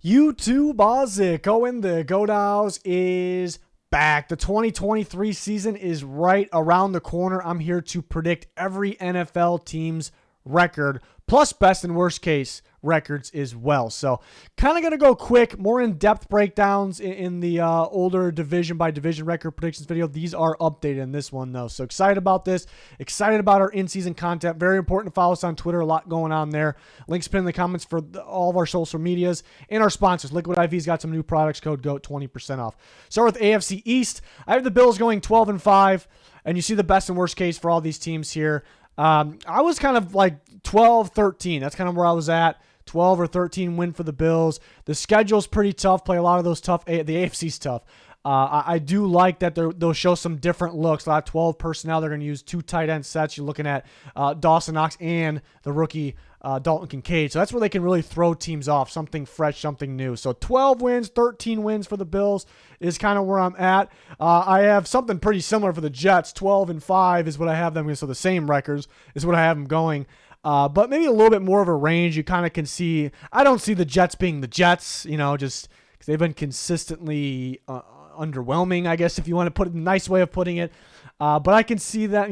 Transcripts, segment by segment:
YouTube Bazik, Owen, the Godows is back. The 2023 season is right around the corner. I'm here to predict every NFL team's record, plus best and worst case records as well. So kind of going to go quick, more in-depth breakdowns in the older division by division record predictions video. These are updated in this one though. So excited about this, excited about our in-season content. Very important to follow us on Twitter, a lot going on there. Links pinned in the comments for all of our social medias and our sponsors. Liquid IV's got some new products, code GOAT, 20% off. Start with AFC East. I have the Bills going 12-5, and you see the best and worst case for all these teams here. I was kind of like 12-13. That's kind of where I was at. 12 or 13 win for the Bills. The schedule's pretty tough. Play a lot of those tough. The AFC's tough. I do like that they'll show some different looks. A lot of 12 personnel. They're going to use two tight end sets. You're looking at Dawson Knox and the rookie Dalton Kincaid. So that's where they can really throw teams off. Something fresh, something new. So 12 wins, 13 wins for the Bills is kind of where I'm at. I have something pretty similar for the Jets. 12-5 is what I have them. So the same records is what I have them going. But maybe a little bit more of a range. You kind of can see. I don't see the Jets being the Jets, just because they've been consistently underwhelming, I guess, if you want to put it in a nice way of putting it. But I can see that,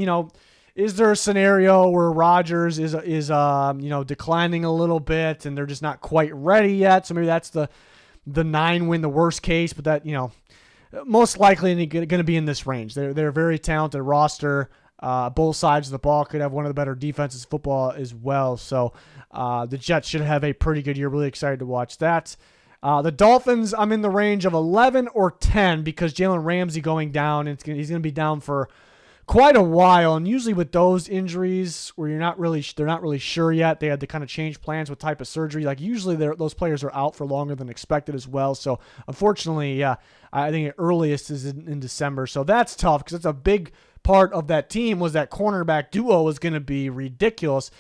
is there a scenario where Rodgers is declining a little bit and they're just not quite ready yet? So maybe that's the 9 win, the worst case, but that, most likely going to be in this range. They're a very talented roster. Both sides of the ball could have one of the better defenses in football as well. So the Jets should have a pretty good year. Really excited to watch that. The Dolphins, I'm in the range of 11 or 10 because Jalen Ramsey going down. And he's going to be down for quite a while. And usually with those injuries where they're not really sure yet, they had to kind of change plans with type of surgery. Like usually those players are out for longer than expected as well. So unfortunately, I think the earliest is in December. So that's tough because it's a big part of that team was that cornerback duo was going to be ridiculous.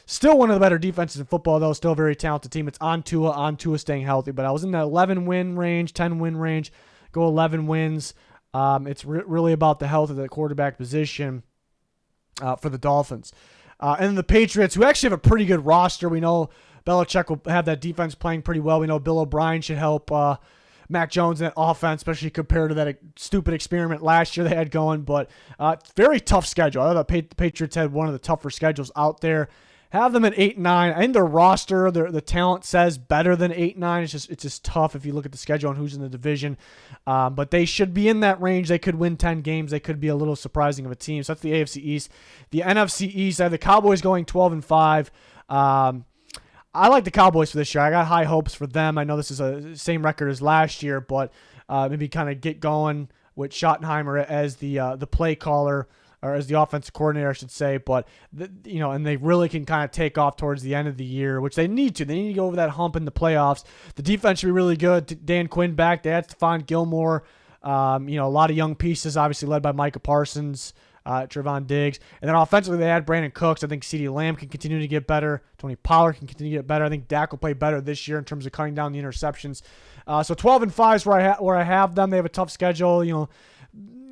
Still one of the better defenses in football, though. Still a very talented team. It's on Tua staying healthy. But I was in that 11-win range, 10-win range. Go 11 wins. It's really about the health of the quarterback position for the Dolphins. And the Patriots, who actually have a pretty good roster. We know Belichick will have that defense playing pretty well. We know Bill O'Brien should help Mac Jones in that offense, especially compared to that stupid experiment last year they had going. But very tough schedule. I thought the Patriots had one of the tougher schedules out there. Have them at 8-9. I think their roster, the talent says better than 8-9. It's just tough if you look at the schedule and who's in the division. But they should be in that range. They could win 10 games. They could be a little surprising of a team. So that's the AFC East. The NFC East, I have the Cowboys going 12-5. I like the Cowboys for this year. I got high hopes for them. I know this is the same record as last year, but maybe kind of get going with Schottenheimer as the play caller, or as the offensive coordinator, I should say. But and they really can kind of take off towards the end of the year, which they need to. They need to go over that hump in the playoffs. The defense should be really good. Dan Quinn back. They had Stephon Gilmore. A lot of young pieces, obviously led by Micah Parsons. Trevon Diggs. And then offensively, they had Brandon Cooks. I think CeeDee Lamb can continue to get better. Tony Pollard can continue to get better. I think Dak will play better this year in terms of cutting down the interceptions. So 12-5 is where I have them. They have a tough schedule.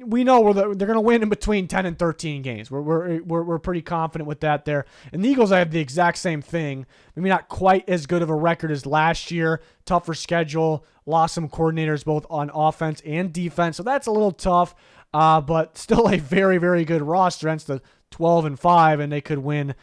We know they're going to win in between 10 and 13 games. We're pretty confident with that there. And the Eagles, I have the exact same thing. Maybe not quite as good of a record as last year. Tougher schedule. Lost some coordinators both on offense and defense. So that's a little tough. But still a very, very good roster. Hence the 12-5, and they could win,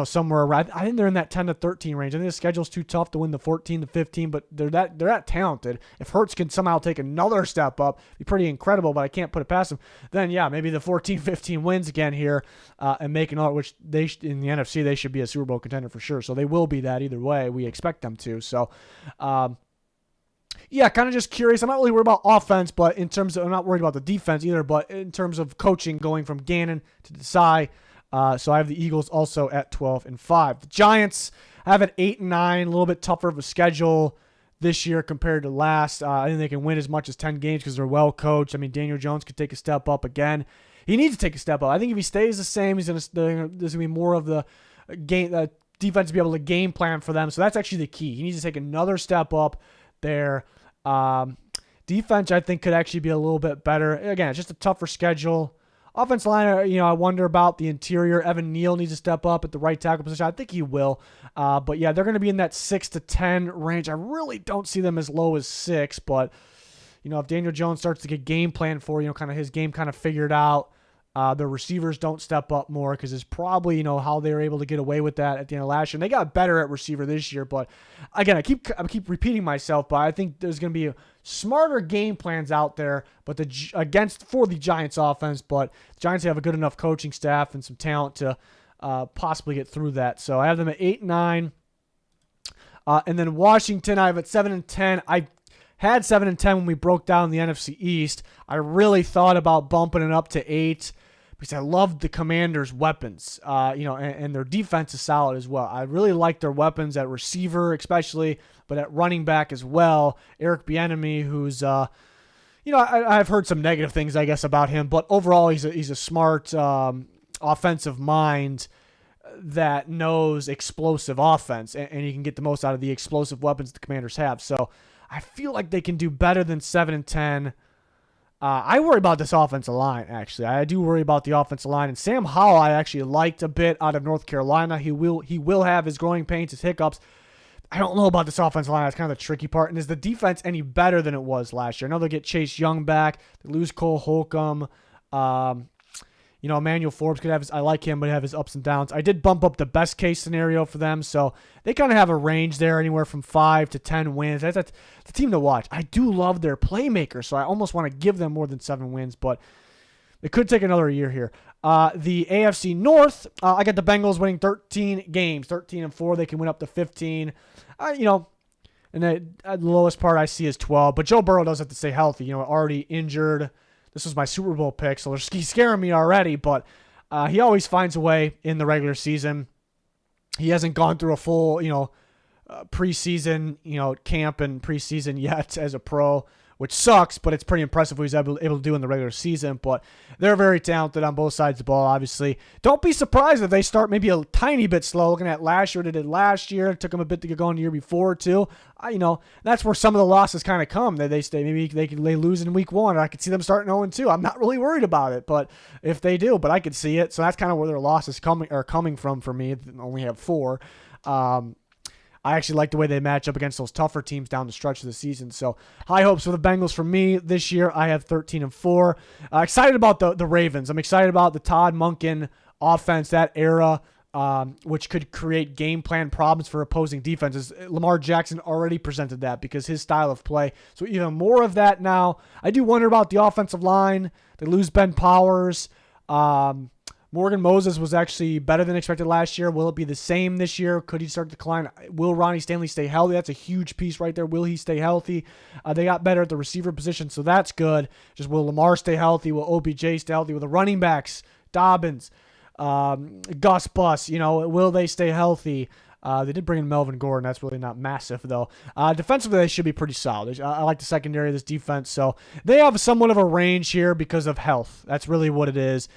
somewhere around. I think they're in that 10-13 range. I think the schedule's too tough to win the 14-15, but they're that talented. If Hurts can somehow take another step up, it'd be pretty incredible. But I can't put it past them. Then maybe the 14-15 wins again here, and make another. Which in the NFC they should be a Super Bowl contender for sure. So they will be that either way. We expect them to. So. Kind of just curious. I'm not really worried about offense, but I'm not worried about the defense either, but in terms of coaching, going from Gannon to Desai. So I have the Eagles also at 12-5. The Giants have an 8-9, a little bit tougher of a schedule this year compared to last. I think they can win as much as 10 games because they're well coached. I mean, Daniel Jones could take a step up again. He needs to take a step up. I think if he stays the same, there's going to be more of the game, defense to be able to game plan for them. So that's actually the key. He needs to take another step up there. Defense, I think, could actually be a little bit better. Again, it's just a tougher schedule. Offensive line, I wonder about the interior. Evan Neal needs to step up at the right tackle position. I think he will. But yeah, they're going to be in that 6 to 10 range. I really don't see them as low as 6, but if Daniel Jones starts to get game plan for, kind of his game kind of figured out, the receivers don't step up more because it's probably, how they were able to get away with that at the end of last year. And they got better at receiver this year. But again, I keep repeating myself, but I think there's going to be smarter game plans out there for the Giants offense. But the Giants have a good enough coaching staff and some talent to possibly get through that. So I have them at 8-9. And then Washington, I have at 7-10. I had 7-10 when we broke down the NFC East. I really thought about bumping it up to 8 because I loved the Commanders' weapons, and their defense is solid as well. I really like their weapons at receiver especially, but at running back as well. Eric Bieniemy, who's, I've heard some negative things, I guess, about him, but overall he's a smart offensive mind that knows explosive offense, and he can get the most out of the explosive weapons the Commanders have. So I feel like they can do better than 7-10. I worry about this offensive line, actually. I do worry about the offensive line. And Sam Howell, I actually liked a bit out of North Carolina. He will have his growing pains, his hiccups. I don't know about this offensive line. That's kind of the tricky part. And is the defense any better than it was last year? I know they'll get Chase Young back. They lose Cole Holcomb. Emmanuel Forbes I like him, but have his ups and downs. I did bump up the best case scenario for them, so they kind of have a range there, anywhere from 5 to 10 wins. That's the team to watch. I do love their playmakers, so I almost want to give them more than 7 wins, but it could take another year here. The AFC North, I got the Bengals winning 13 games, 13-4. They can win up to 15. And the lowest part I see is 12, but Joe Burrow does have to stay healthy. Already injured. This was my Super Bowl pick, so he's scaring me already, but he always finds a way in the regular season. He hasn't gone through a full, preseason, camp and preseason yet as a pro, which sucks, but it's pretty impressive what he's able to do in the regular season. But they're very talented on both sides of the ball, obviously. Don't be surprised if they start maybe a tiny bit slow. Looking at last year, they did last year. It took them a bit to get going the year before, too. That's where some of the losses kind of come. They stay, maybe they lose in week 1. I could see them starting 0-2. I'm not really worried about it, but if they do, but I could see it. So that's kind of where their losses are coming from for me. They only have 4. I actually like the way they match up against those tougher teams down the stretch of the season. So high hopes for the Bengals for me this year. I have 13-4. Excited about the Ravens. I'm excited about the Todd Monken offense, that era, which could create game plan problems for opposing defenses. Lamar Jackson already presented that because his style of play. So even more of that now. I do wonder about the offensive line. They lose Ben Powers. Morgan Moses was actually better than expected last year. Will it be the same this year? Could he start to decline? Will Ronnie Stanley stay healthy? That's a huge piece right there. Will he stay healthy? They got better at the receiver position, so that's good. Just will Lamar stay healthy? Will OBJ stay healthy? Will the running backs, Dobbins, Gus Bus, will they stay healthy? They did bring in Melvin Gordon. That's really not massive, though. Defensively, they should be pretty solid. I like the secondary of this defense. So they have somewhat of a range here because of health. That's really what it is.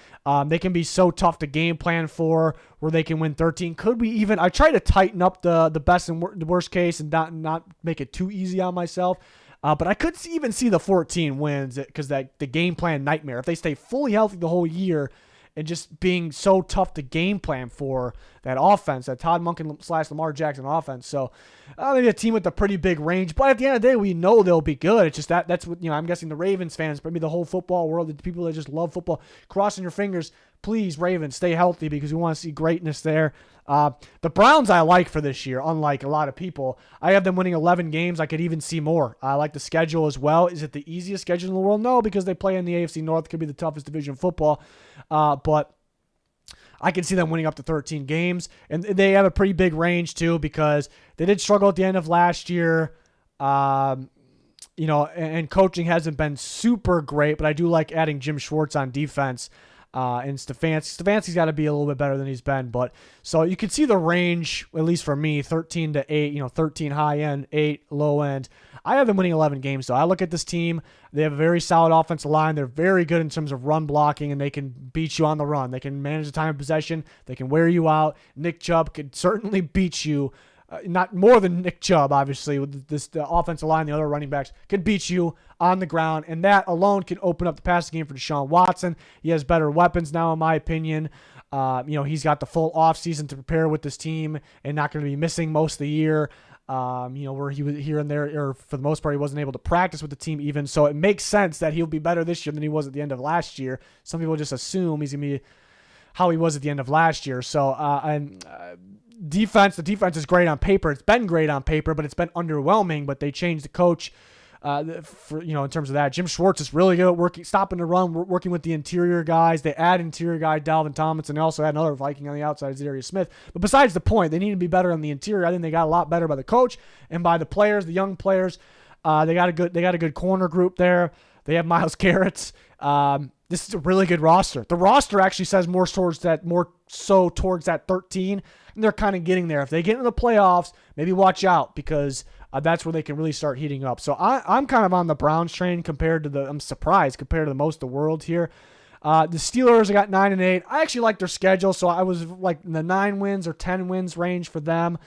They can be so tough to game plan for where they can win 13. Could we even – I try to tighten up the best and the worst case and not make it too easy on myself. But I could even see the 14 wins because the game plan nightmare. If they stay fully healthy the whole year – and just being so tough to game plan for that offense, that Todd Monken / Lamar Jackson offense. So maybe a team with a pretty big range. But at the end of the day, we know they'll be good. It's just that's what, I'm guessing the Ravens fans, maybe the whole football world, the people that just love football, crossing your fingers, please, Ravens, stay healthy because we want to see greatness there. The Browns I like for this year, unlike a lot of people. I have them winning 11 games. I could even see more. I like the schedule as well. Is it the easiest schedule in the world? No, because they play in the AFC North. It could be the toughest division of football. But I can see them winning up to 13 games. And they have a pretty big range, too, because they did struggle at the end of last year. And coaching hasn't been super great, but I do like adding Jim Schwartz on defense. And Stefanski's got to be a little bit better than he's been, but so you can see the range, at least for me, 13 to 8, 13 high end, 8 low end. I have them winning 11 games, so I look at this team. They have a very solid offensive line. They're very good in terms of run blocking, and they can beat you on the run. They can manage the time of possession. They can wear you out. Nick Chubb could certainly beat you not more than Nick Chubb, obviously, with the offensive line, the other running backs, could beat you on the ground, and that alone can open up the passing game for Deshaun Watson. He has better weapons now, in my opinion. He's got the full offseason to prepare with this team and not going to be missing most of the year. Where he was here and there, or for the most part, he wasn't able to practice with the team even. So it makes sense that he'll be better this year than he was at the end of last year. Some people just assume he's going to be how he was at the end of last year. So, the defense is great on paper. It's been great on paper, but it's been underwhelming. But they changed the coach in terms of that. Jim Schwartz is really good at stopping the run, working with the interior guys. They add interior guy Dalvin Tomlinson. They also had another Viking on the outside, Zadarius Smith. But besides the point, they need to be better on the interior. I think they got a lot better by the coach and by the players, the young players. They got a good corner group there. They have Myles Garrett. This is a really good roster. The roster actually says more towards that 13, and they're kind of getting there. If they get into the playoffs, maybe watch out, because that's where they can really start heating up. So I'm kind of on the Browns train I'm surprised compared to the most of the world here. The Steelers, I got 9-8. I actually like their schedule, so I was like in the 9 wins or 10 wins range for them.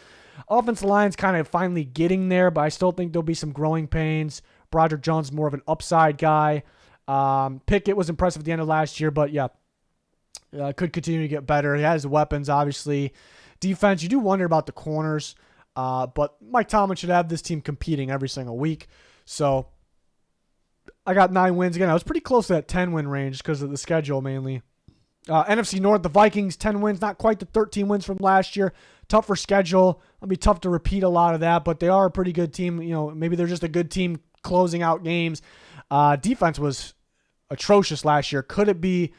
Offensive line's kind of finally getting there, but I still think there'll be some growing pains. Broderick Jones is more of an upside guy. Pickett was impressive at the end of last year, but could continue to get better. He has the weapons, obviously. Defense, you do wonder about the corners, but Mike Tomlin should have this team competing every single week. So I got 9 wins. Again, I was pretty close to that 10-win range because of the schedule mainly. NFC North, the Vikings, 10 wins, not quite the 13 wins from last year. Tougher schedule. It'll be tough to repeat a lot of that, but they are a pretty good team. Maybe they're just a good team closing out games. Defense was atrocious last year. Could it be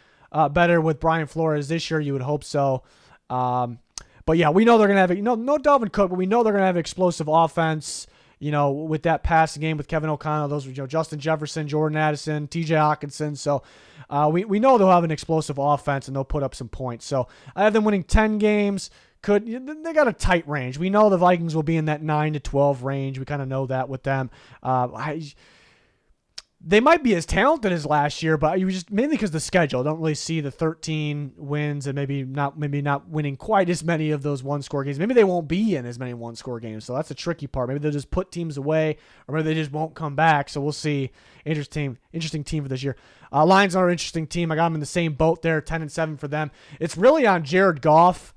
better with Brian Flores this year? You would hope so. But yeah, we know they're going to have, no Dalvin Cook, but we know they're going to have explosive offense, with that passing game with Kevin O'Connell. Those were, Justin Jefferson, Jordan Addison, TJ Hawkinson. So we know they'll have an explosive offense and they'll put up some points. So I have them winning 10 games. They got a tight range. We know the Vikings will be in that 9-12 range. We kind of know that with them. They might be as talented as last year, but you just mainly because the schedule. Don't really see the 13 wins and maybe not winning quite as many of those one-score games. Maybe they won't be in as many one-score games, so that's the tricky part. Maybe they'll just put teams away, or maybe they just won't come back. So we'll see. Interesting team for this year. Lions are an interesting team. I got them in the same boat there, 10-7 for them. It's really on Jared Goff.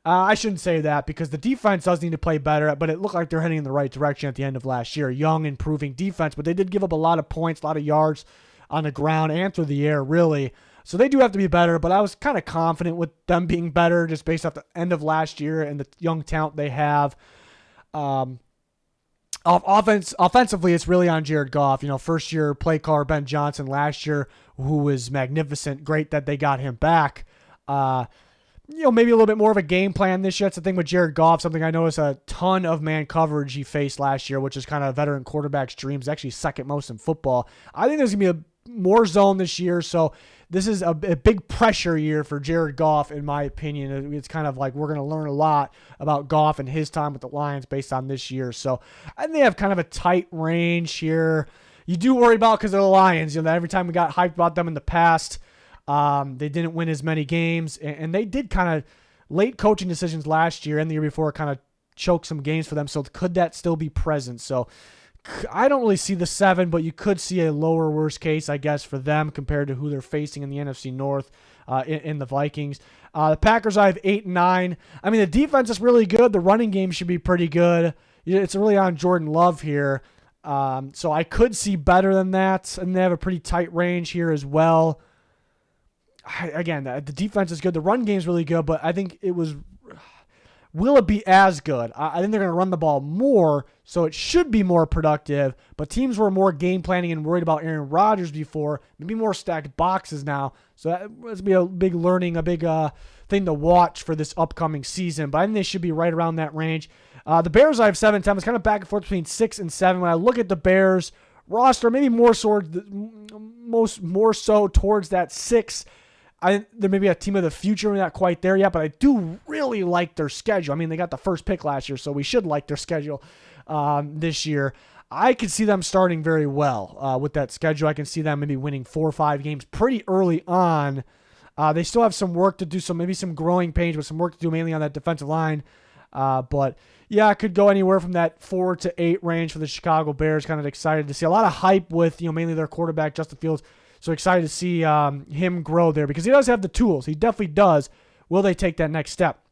I shouldn't say that because the defense does need to play better, but it looked like they're heading in the right direction at the end of last year. Young, improving defense, but they did give up a lot of points, a lot of yards on the ground and through the air, really. So they do have to be better, but I was kind of confident with them being better just based off the end of last year and the young talent they have. Offensively, it's really on Jared Goff. First-year play caller Ben Johnson last year, who was magnificent. Great that they got him back. Maybe a little bit more of a game plan this year. That's the thing with Jared Goff. Something I noticed, a ton of man coverage he faced last year, which is kind of a veteran quarterback's dreams. Actually second most in football. I think there's going to be more zone this year. So this is a big pressure year for Jared Goff, in my opinion. It's kind of like we're going to learn a lot about Goff and his time with the Lions based on this year. So I think they have kind of a tight range here. You do worry about because of the Lions. Every time we got hyped about them in the past, they didn't win as many games, and they did kind of late coaching decisions last year and the year before kind of choke some games for them. So could that still be present? So I don't really see the 7, but you could see a lower worst case, I guess, for them compared to who they're facing in the NFC North in the Vikings. The Packers, I have 8-9. I mean, the defense is really good. The running game should be pretty good. It's really on Jordan Love here. So I could see better than that, and they have a pretty tight range here as well. Again, the defense is good. The run game is really good, but I think will it be as good? I think they're going to run the ball more, so it should be more productive, but teams were more game planning and worried about Aaron Rodgers before, maybe more stacked boxes now, so that's going to be a big learning, a big thing to watch for this upcoming season, but I think they should be right around that range. The Bears, I have 7-10. It's kind of back and forth between 6 and 7. When I look at the Bears roster, maybe more so towards that 6. There may be a team of the future. We're not quite there yet, but I do really like their schedule. I mean, they got the first pick last year, so we should like their schedule this year. I could see them starting very well with that schedule. I can see them maybe winning 4 or 5 games pretty early on. They still have some work to do, so maybe some growing pains, but some work to do mainly on that defensive line. But yeah, it could go anywhere from that 4 to 8 range for the Chicago Bears. Kind of excited to see a lot of hype with, mainly their quarterback, Justin Fields. So excited to see him grow there because he does have the tools. He definitely does. Will they take that next step?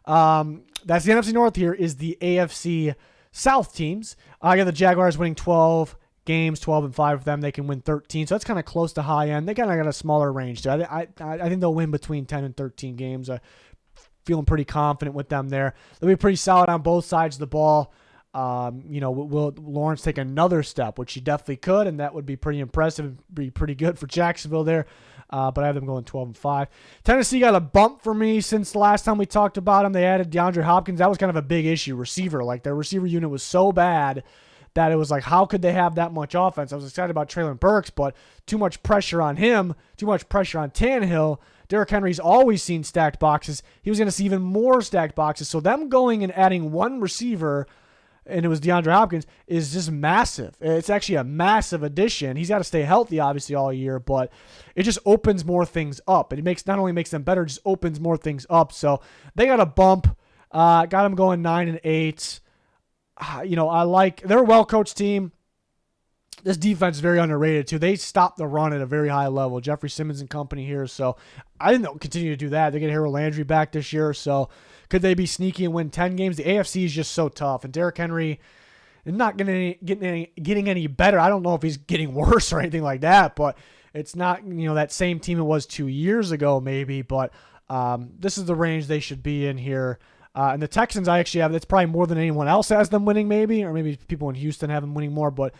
That's the NFC North. Here is the AFC South teams. I got the Jaguars winning 12 games, 12-5 of them. They can win 13. So that's kind of close to high end. They kind of got a smaller range there. I think they'll win between 10 and 13 games. Feeling pretty confident with them there. They'll be pretty solid on both sides of the ball. Will Lawrence take another step, which he definitely could, and that would be pretty impressive, be pretty good for Jacksonville there. But I have them going 12-5. Tennessee got a bump for me since the last time we talked about them. They added DeAndre Hopkins. That was kind of a big issue. Receiver, like their receiver unit was so bad that it was like, how could they have that much offense? I was excited about Traylon Burks, but too much pressure on him, too much pressure on Tannehill. Derrick Henry's always seen stacked boxes. He was going to see even more stacked boxes. So them going and adding one receiver, and it was DeAndre Hopkins, is just massive. It's actually a massive addition. He's got to stay healthy, obviously, all year, but it just opens more things up. It not only makes them better, it just opens more things up. So they got a bump. Got them going 9-8. They're a well-coached team. This defense is very underrated, too. They stopped the run at a very high level. Jeffrey Simmons and company here. So I think they'll continue to do that. They get Harold Landry back this year. So could they be sneaky and win 10 games? The AFC is just so tough. And Derrick Henry is not getting any better. I don't know if he's getting worse or anything like that. But it's not that same team it was 2 years ago maybe. But this is the range they should be in here. And the Texans, I actually have, that's probably more than anyone else has them winning maybe, or maybe people in Houston have them winning more, but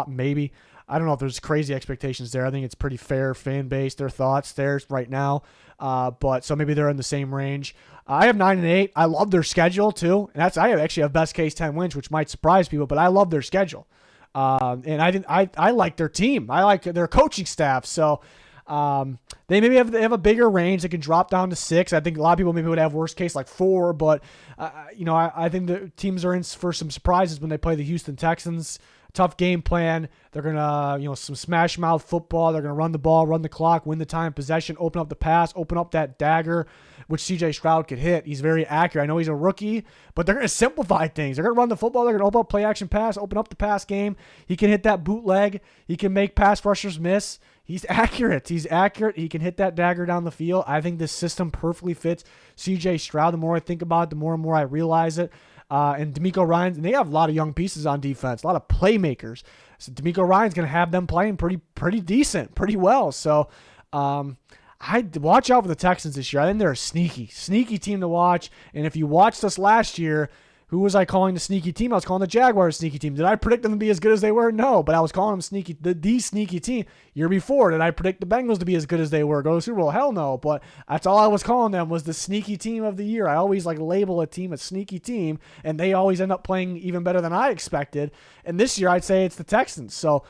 maybe. I don't know if there's crazy expectations there. I think it's pretty fair fan base, their thoughts theirs right now. But so maybe they're in the same range. I have 9-8. I love their schedule too. And I actually have best case 10 wins, which might surprise people, but I love their schedule. And I like their team. I like their coaching staff. So they maybe have a bigger range. They can drop down to 6. I think a lot of people maybe would have worst case like 4, but I think the teams are in for some surprises when they play the Houston Texans. Tough game plan. They're gonna, some smash mouth football. They're gonna run the ball, run the clock, win the time possession, open up the pass, open up that dagger, which C.J. Stroud could hit. He's very accurate. I know he's a rookie, but they're gonna simplify things. They're gonna run the football. They're gonna open up play action pass, open up the pass game. He can hit that bootleg. He can make pass rushers miss. He's accurate. He can hit that dagger down the field. I think this system perfectly fits C.J. Stroud. The more I think about it, the more and more I realize it. And D'Amico Ryan's, and they have a lot of young pieces on defense, a lot of playmakers. So D'Amico Ryan's going to have them playing pretty decent, pretty well. So I'd watch out for the Texans this year. I think they're a sneaky team to watch. And if you watched us last year, who was I calling the sneaky team? I was calling the Jaguars sneaky team. Did I predict them to be as good as they were? No, but I was calling them sneaky, the sneaky team. Year before, did I predict the Bengals to be as good as they were? Go to the Super Bowl? Hell no. But that's all I was calling them, was the sneaky team of the year. I always label a team a sneaky team, and they always end up playing even better than I expected. And this year, I'd say it's the Texans. So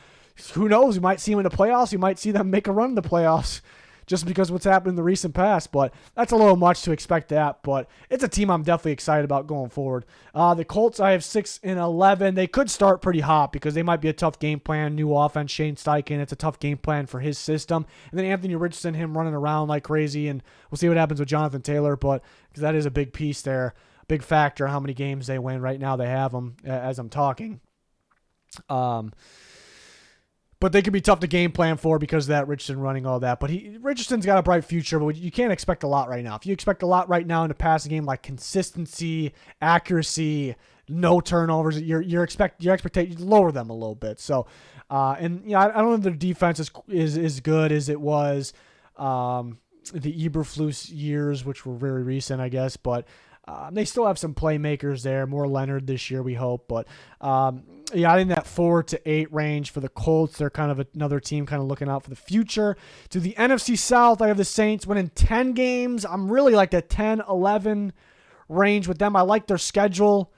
who knows? We might see them in the playoffs. We might see them make a run in the playoffs, just because of what's happened in the recent past. But that's a little much to expect that. But it's a team I'm definitely excited about going forward. The Colts, I have 6-11. They could start pretty hot because they might be a tough game plan. New offense, Shane Steichen. It's a tough game plan for his system. And then Anthony Richardson, him running around like crazy. And we'll see what happens with Jonathan Taylor. But because that is a big piece there, big factor how many games they win. Right now they have them as I'm talking. But they could be tough to game plan for because of that Richardson running all that. But Richardson's got a bright future, but you can't expect a lot right now. If you expect a lot right now in the passing game, like consistency, accuracy, no turnovers, your expectations lower them a little bit. So, I don't know if their defense is as good as it was the Eberflus years, which were very recent, I guess. But they still have some playmakers there. More Leonard this year, we hope. But I think that 4 to 8 range for the Colts. They're kind of another team kind of looking out for the future. To the NFC South, I have the Saints winning 10 games. I'm really like that 10-11 range with them. I like their schedule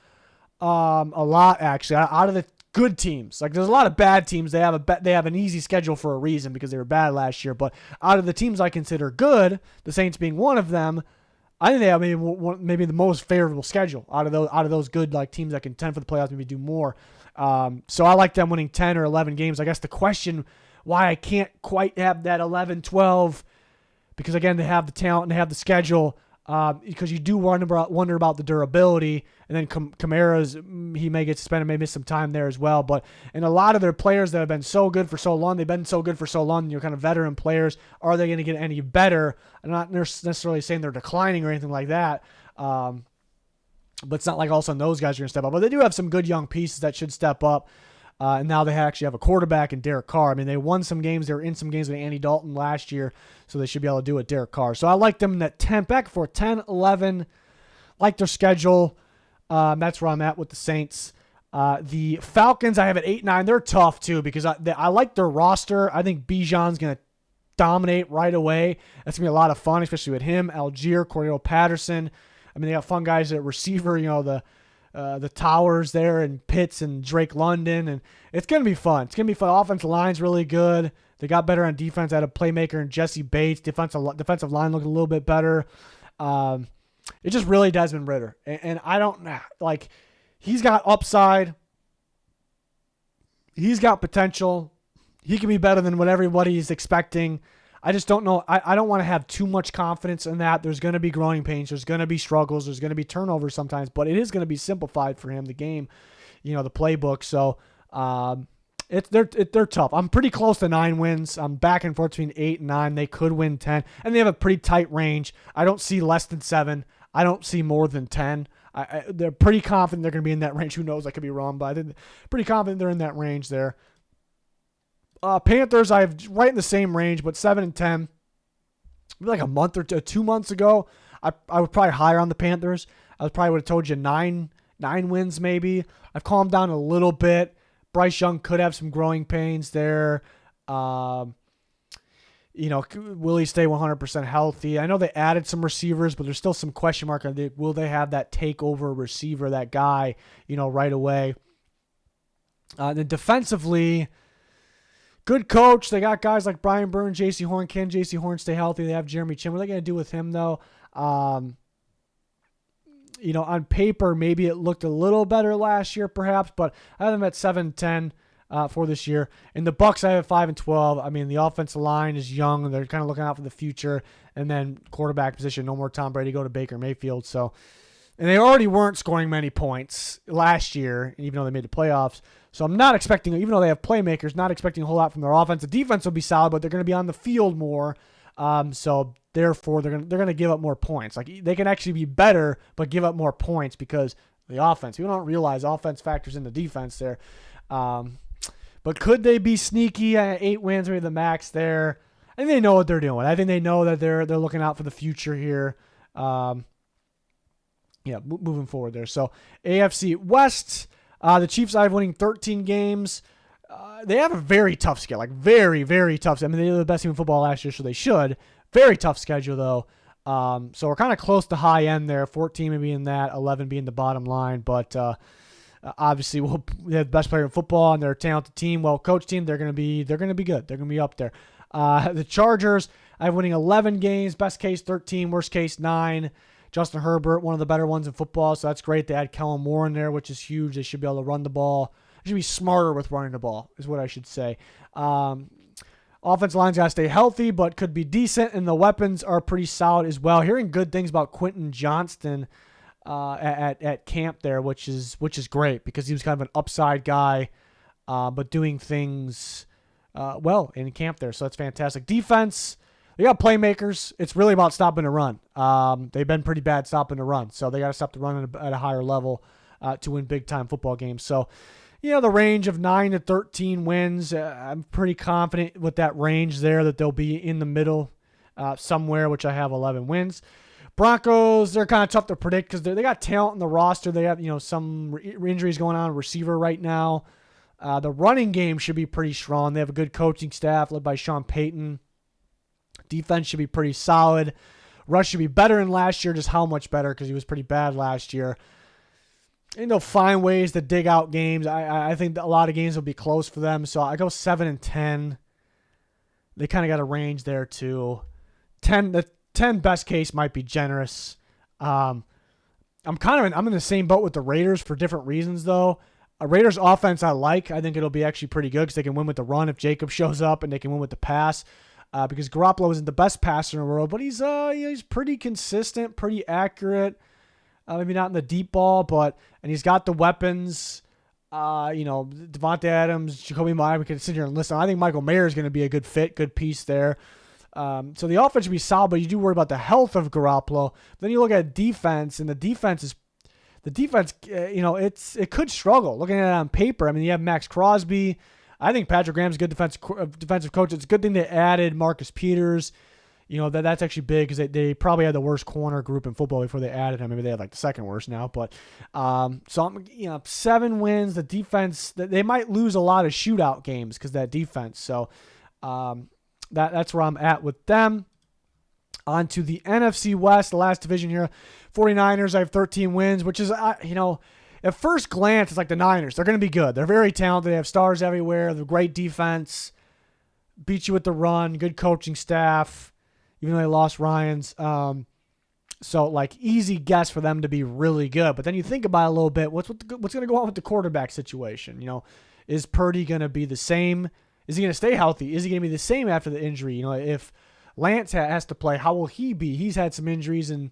a lot, actually. Out of the good teams, like there's a lot of bad teams. They have an easy schedule for a reason because they were bad last year. But out of the teams I consider good, the Saints being one of them, I think they have maybe the most favorable schedule out of those good teams that can contend for the playoffs, maybe do more. So I like them winning 10 or 11 games. I guess the question why I can't quite have that 11, 12, because again, they have the talent and they have the schedule. because you do wonder about the durability. And then Kamara's, he may get suspended, may miss some time there as well. But and a lot of their players that have been so good for so long, they've been so good for so long, you're kind of veteran players. Are they going to get any better? I'm not necessarily saying they're declining or anything like that. But it's not like all of a sudden those guys are going to step up. But they do have some good young pieces that should step up. And now they actually have a quarterback in Derek Carr. I mean, they won some games. They were in some games with Andy Dalton last year, so they should be able to do it Derek Carr. So I like them at 10, back for 10, 11. Like their schedule. That's where I'm at with the Saints. The Falcons, I have at 8, 9. They're tough, too, because I like their roster. I think Bijan's going to dominate right away. That's going to be a lot of fun, especially with him, Algier, Cordero Patterson. I mean, they got fun guys at receiver, the Towers there and Pitts and Drake London, and it's going to be fun. It's going to be fun. Offensive line's really good. They got better on defense. I had a playmaker in Jesse Bates. Defensive line looked a little bit better. It's just really Desmond Ridder. And I don't, like, he's got upside. He's got potential. He can be better than what everybody's expecting. I just don't know. I don't want to have too much confidence in that. There's going to be growing pains. There's going to be struggles. There's going to be turnovers sometimes, but it is going to be simplified for him, the game, the playbook. So they're tough. I'm pretty close to 9 wins. I'm back and forth between 8 and 9. They could win 10, and they have a pretty tight range. I don't see less than 7. I don't see more than 10. They're pretty confident they're going to be in that range. Who knows? I could be wrong, but I'm pretty confident they're in that range there. Panthers, I have right in the same range, but 7 and 10. Maybe like a month or 2 months ago, I was probably higher on the Panthers. I probably would have told you 9 wins maybe. I've calmed down a little bit. Bryce Young could have some growing pains there. Will he stay 100% healthy? I know they added some receivers, but there's still some question mark on will they have that takeover receiver, that guy, right away. Then defensively, good coach. They got guys like Brian Burns, J.C. Horn. Can J.C. Horn stay healthy? They have Jeremy Chin. What are they going to do with him, though? On paper, maybe it looked a little better last year, perhaps, but I have them at 7-10 for this year. In the Bucks, I have 5-12. I mean, the offensive line is young. They're kind of looking out for the future. And then quarterback position, no more Tom Brady, go to Baker Mayfield. So, and they already weren't scoring many points last year, even though they made the playoffs. So I'm not expecting, even though they have playmakers, not expecting a whole lot from their offense. The defense will be solid, but they're going to be on the field more. So therefore, they're going to give up more points. Like, they can actually be better, but give up more points because the offense. People don't realize offense factors in the defense there. But could they be sneaky at 8 wins, maybe the max there? I think they know what they're doing. I think they know that they're looking out for the future here. Moving forward there. So AFC West. The Chiefs, I have winning 13 games. They have a very tough schedule, like very, very tough. I mean, they were the best team in football last year, so they should. Very tough schedule, though. So we're kind of close to high end there. 14 maybe in that, 11 being the bottom line. But obviously, they have the best player in football, and they're a talented team, well-coached team. They're going to be good. They're going to be up there. The Chargers, I have winning 11 games. Best case 13, worst case 9. Justin Herbert, one of the better ones in football, so that's great. They had Kellen Moore in there, which is huge. They should be able to run the ball. They should be smarter with running the ball, is what I should say. Offensive line's got to stay healthy, but could be decent, and the weapons are pretty solid as well. Hearing good things about Quentin Johnston at camp there, which is great because he was kind of an upside guy, but doing things well in camp there, so that's fantastic. Defense. They got playmakers. It's really about stopping the run. They've been pretty bad stopping the run, so they got to stop the run at a higher level to win big-time football games. So, the range of 9 to 13 wins, I'm pretty confident with that range there that they'll be in the middle somewhere, which I have 11 wins. Broncos, they're kind of tough to predict because they got talent in the roster. They have some injuries going on receiver right now. The running game should be pretty strong. They have a good coaching staff led by Sean Payton. Defense should be pretty solid. Rush should be better than last year, just how much better because he was pretty bad last year. And they'll find ways to dig out games. I think a lot of games will be close for them, so I go 7-10. They kind of got a range there too. 10 best case might be generous. I'm in the same boat with the Raiders for different reasons though. A Raiders offense I like. I think it'll be actually pretty good because they can win with the run if Jacob shows up, and they can win with the pass. because Garoppolo isn't the best passer in the world, but he's pretty consistent, pretty accurate. Maybe not in the deep ball, and he's got the weapons. Devontae Adams, Jacoby Myers, we can sit here and listen. I think Michael Mayer is going to be a good fit, good piece there. So the offense should be solid, but you do worry about the health of Garoppolo. Then you look at defense, and the defense, it could struggle. Looking at it on paper, I mean, you have Max Crosby. I think Patrick Graham's a good defensive coach. It's a good thing they added Marcus Peters. That's actually big because they probably had the worst corner group in football before they added him. Maybe they had like the second worst now. But so I'm 7 wins. The defense, they might lose a lot of shootout games because of that defense. So that's where I'm at with them. On to the NFC West, the last division here. 49ers, I have 13 wins, which is, at first glance, it's like the Niners. They're going to be good. They're very talented. They have stars everywhere. They're great defense. Beat you with the run. Good coaching staff. Even though they lost Ryans. So, easy guess for them to be really good. But then you think about it a little bit. What's going to go on with the quarterback situation? Is Purdy going to be the same? Is he going to stay healthy? Is he going to be the same after the injury? If Lance has to play, how will he be? He's had some injuries, and,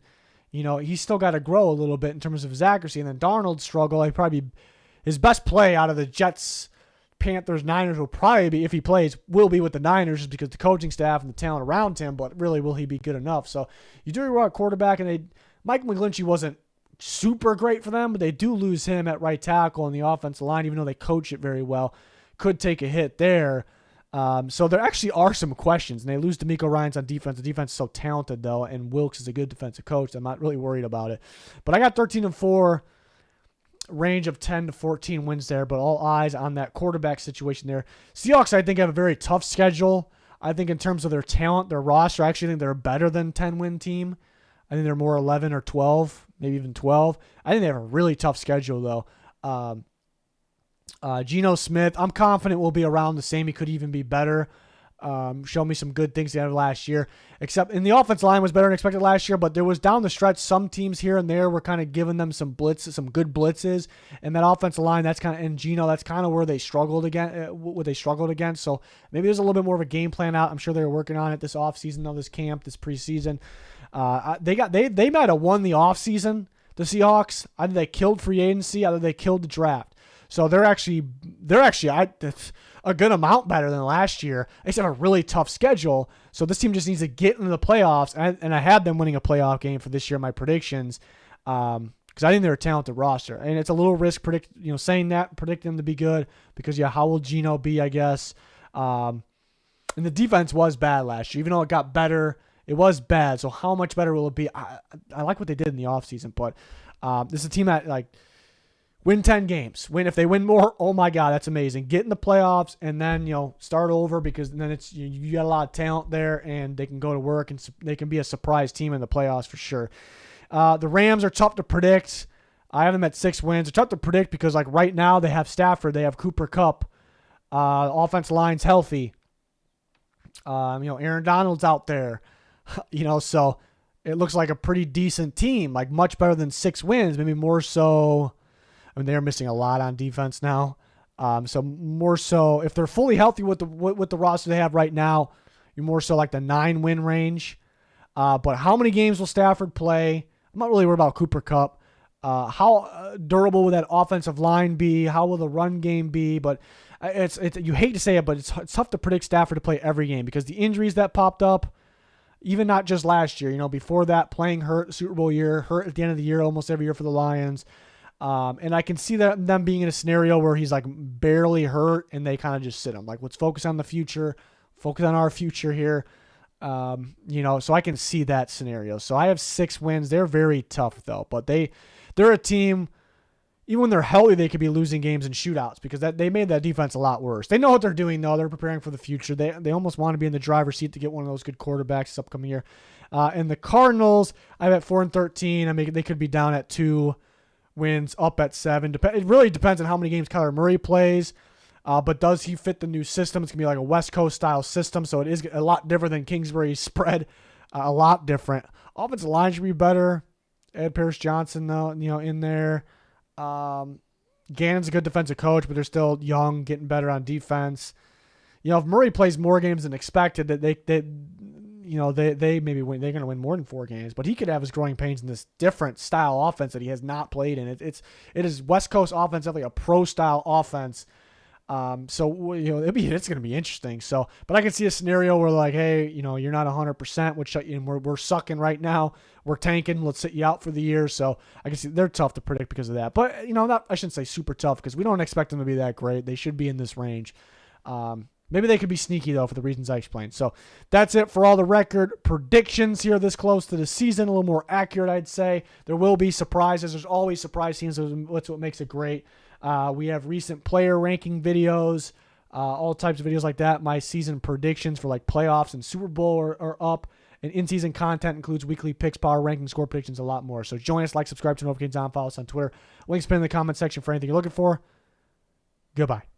he's still got to grow a little bit in terms of his accuracy. And then Darnold's struggle. His best play out of the Jets, Panthers, Niners will probably be, if he plays, will be with the Niners just because the coaching staff and the talent around him, but really, will he be good enough? So you do worry about quarterback, and Mike McGlinchey wasn't super great for them, but they do lose him at right tackle in the offensive line, even though they coach it very well. Could take a hit there. So there actually are some questions, and they lose D'Amico Ryans on defense. The defense is so talented, though, and Wilkes is a good defensive coach. I'm not really worried about it. But I got 13-4. Range of 10 to 14 wins there, but all eyes on that quarterback situation there. Seahawks, I think, have a very tough schedule. I think in terms of their talent, their roster, I actually think they're a better than 10-win team. I think they're more 11 or 12, maybe even 12. I think they have a really tough schedule, though. Geno Smith, I'm confident will be around the same. He could even be better. Show me some good things they had last year. Except in the offensive line was better than expected last year, but there was down the stretch some teams here and there were kind of giving them some blitzes, some good blitzes, and that offensive line and Geno, that's kind of where they struggled against. So maybe there's a little bit more of a game plan out. I'm sure they were working on it this offseason, though, this camp, this preseason. They might have won the offseason, the Seahawks. Either they killed free agency, either they killed the draft. So they're actually a good amount better than last year. They just have a really tough schedule. So this team just needs to get into the playoffs. And I had them winning a playoff game for this year in my predictions because I think they're a talented roster. And it's a little risk predicting them to be good because, how will Geno be, I guess. And the defense was bad last year. Even though it got better, it was bad. So how much better will it be? I like what they did in the offseason. But this is a team that, win 10 games. If they win more, oh my God, that's amazing. Get in the playoffs and then, start over because then it's you got a lot of talent there and they can go to work and they can be a surprise team in the playoffs for sure. The Rams are tough to predict. I have them at 6 wins. They're tough to predict because right now they have Stafford, they have Cooper Kupp. Offensive line's healthy. Aaron Donald's out there. So it looks like a pretty decent team, much better than 6 wins, maybe more so. I mean, they're missing a lot on defense now. So more so, if they're fully healthy with the roster they have right now, you're more so like the 9-win range. But how many games will Stafford play? I'm not really worried about Cooper Kupp. How durable will that offensive line be? How will the run game be? But it's you hate to say it, but it's tough to predict Stafford to play every game because the injuries that popped up, even not just last year, before that, playing hurt, Super Bowl year, hurt at the end of the year, almost every year for the Lions. And I can see them being in a scenario where he's barely hurt and they kind of just sit him. Let's focus on the future, focus on our future here. So I can see that scenario. So I have 6 wins. They're very tough though, but they're a team, even when they're healthy, they could be losing games in shootouts because they made that defense a lot worse. They know what they're doing though. They're preparing for the future. They almost want to be in the driver's seat to get one of those good quarterbacks this upcoming year. And the Cardinals, I have at 4-13. I mean, they could be down at 2 wins, up at 7. It really depends on how many games Kyler Murray plays. But does he fit the new system? It's going to be like a West Coast style system, so it is a lot different than Kingsbury's spread. A lot different. Offensive line should be better. Ed Pierce Johnson, though, in there. Gannon's a good defensive coach, but they're still young, getting better on defense. if Murray plays more games than expected, that they maybe win. They're going to win more than 4 games, but he could have his growing pains in this different style offense that he has not played in. It is West Coast offense, definitely a pro style offense. So it's going to be interesting. So, but I can see a scenario where like, hey, you're not 100%, which we're sucking right now. We're tanking. Let's sit you out for the year. So I can see they're tough to predict because of that. But I shouldn't say super tough because we don't expect them to be that great. They should be in this range. Maybe they could be sneaky, though, for the reasons I explained. So that's it for all the record predictions here this close to the season. A little more accurate, I'd say. There will be surprises. There's always surprise teams. That's what makes it great. We have recent player ranking videos, all types of videos like that. My season predictions for like playoffs and Super Bowl are up. And in-season content includes weekly picks, power ranking, score predictions, a lot more. So join us, like, subscribe to notifications on, follow us on Twitter. Links pinned in the comment section for anything you're looking for. Goodbye.